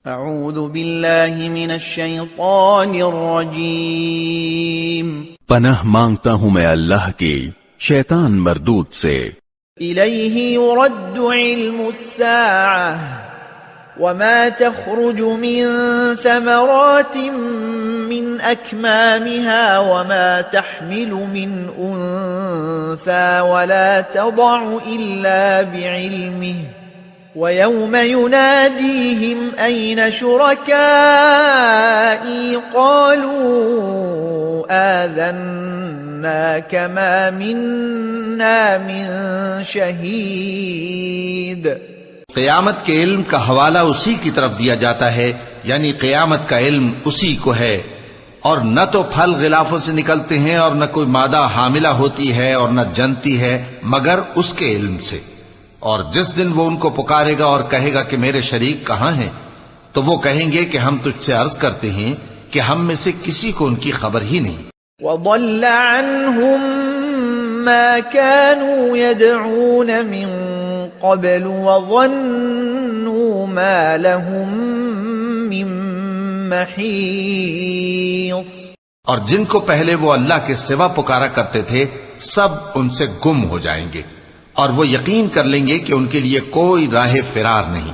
اعوذ باللہ من الشیطان الرجیم پناہ مانگتا ہوں میں اللہ کی شیطان مردود سے۔ الیہ یرد علم الساعة وما تخرج من ثمرات من اکمامها وما تحمل من انثى ولا تضع الا بعلمه وَيَوْمَ يُنَادِيهِمْ أَيْنَ شُرَكَائِي قَالُوا آذَنَّاكَ مَا مِنَّا مِن شَهِيدٍ۔ قیامت کے علم کا حوالہ اسی کی طرف دیا جاتا ہے، یعنی قیامت کا علم اسی کو ہے، اور نہ تو پھل غلافوں سے نکلتے ہیں اور نہ کوئی مادہ حاملہ ہوتی ہے اور نہ جنتی ہے مگر اس کے علم سے۔ اور جس دن وہ ان کو پکارے گا اور کہے گا کہ میرے شریک کہاں ہیں، تو وہ کہیں گے کہ ہم تجھ سے عرض کرتے ہیں کہ ہم میں سے کسی کو ان کی خبر ہی نہیں۔ وَضَلَّ عَنْهُمْ مَا كَانُوا يَدْعُونَ مِن قَبْلُ وَظَنُّوا مَا لَهُم مِّن مَّحِيصٍ۔ اور جن کو پہلے وہ اللہ کے سوا پکارا کرتے تھے سب ان سے گم ہو جائیں گے، اور وہ یقین کر لیں گے کہ ان کے لیے کوئی راہ فرار نہیں۔